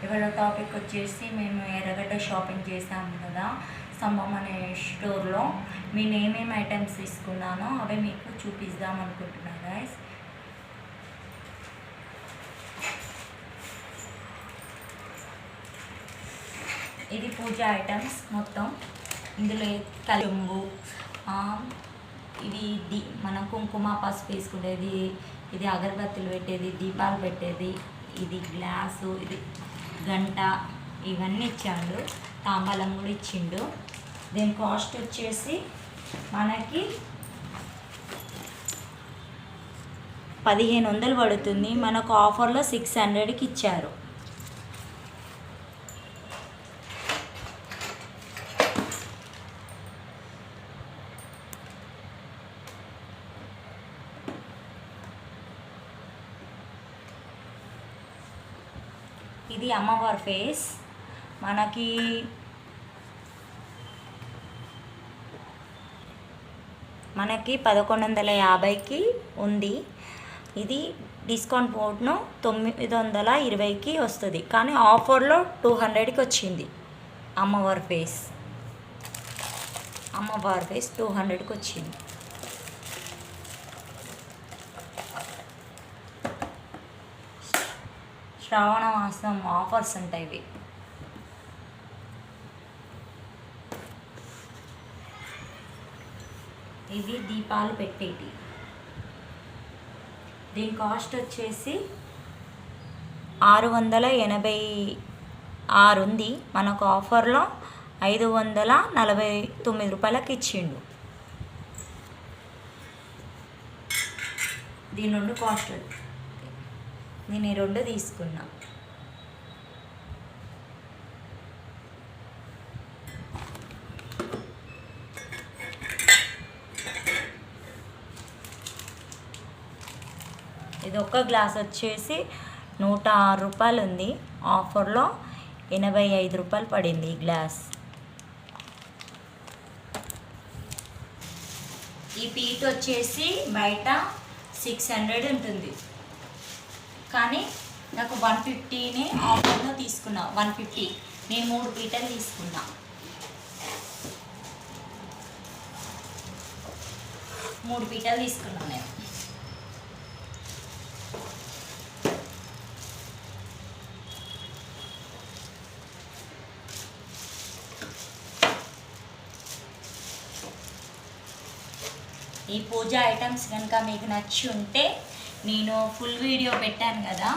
ఇవాళ టాపిక్ వచ్చేసి మేము ఎర్రగడ్డ షాపింగ్ చేసాము కదా స్తంభం అనే స్టోర్లో. నేను ఏమేమి ఐటమ్స్ తీసుకున్నానో అవి మీకు చూపిద్దాం అనుకుంటున్నాను గైస్. ఇది పూజ ఐటమ్స్ మొత్తం. ఇందులో చెంబు, ఇది మన కుంకుమ పసుపు వేసుకునేది, ఇది అగరబత్తులు పెట్టేది, దీపాలు పెట్టేది, ఇది గ్లాసు, ఇది గంట, ఇవన్నీ ఇచ్చాడు. తాంబాలం కూడా ఇచ్చిండు. దీని కాస్ట్ వచ్చేసి మనకి 1500 పడుతుంది. మనకు ఆఫర్లో 600కి ఇచ్చారు. ఇది అమ్మవారి ఫేస్. మనకి మనకి 1150కి ఉంది. ఇది డిస్కౌంట్ కోడ్ను 920కి వస్తుంది, కానీ ఆఫర్లో 200కి వచ్చింది. అమ్మవారి ఫేస్ 200కి వచ్చింది. శ్రావణ మాసం ఆఫర్స్ ఉంటాయి ఇవి. ఇవి దీపాలు పెట్టేటి. దీని కాస్ట్ వచ్చేసి 686 ఉంది. మనకు ఆఫర్లో 549 రూపాయలకి ఇచ్చిండు. దీని రెండు కాస్ట్, నేను ఈ రెండు తీసుకున్నా. ఇది ఒక్క గ్లాస్ వచ్చేసి 106 రూపాయలు ఉంది. ఆఫర్లో 85 రూపాయలు పడింది ఈ గ్లాస్. ఈ పీట్ వచ్చేసి బయట 600 ఉంటుంది, కానీ నాకు 150నే ఆఫర్లో తీసుకున్నా. 150 నేను 3 పీటలు తీసుకున్నా. 3 పీటలు తీసుకున్నా నేను. ఈ పూజ ఐటమ్స్ కనుక మీకు నచ్చి ఉంటే, నేను ఫుల్ వీడియో పెట్టాను కదా,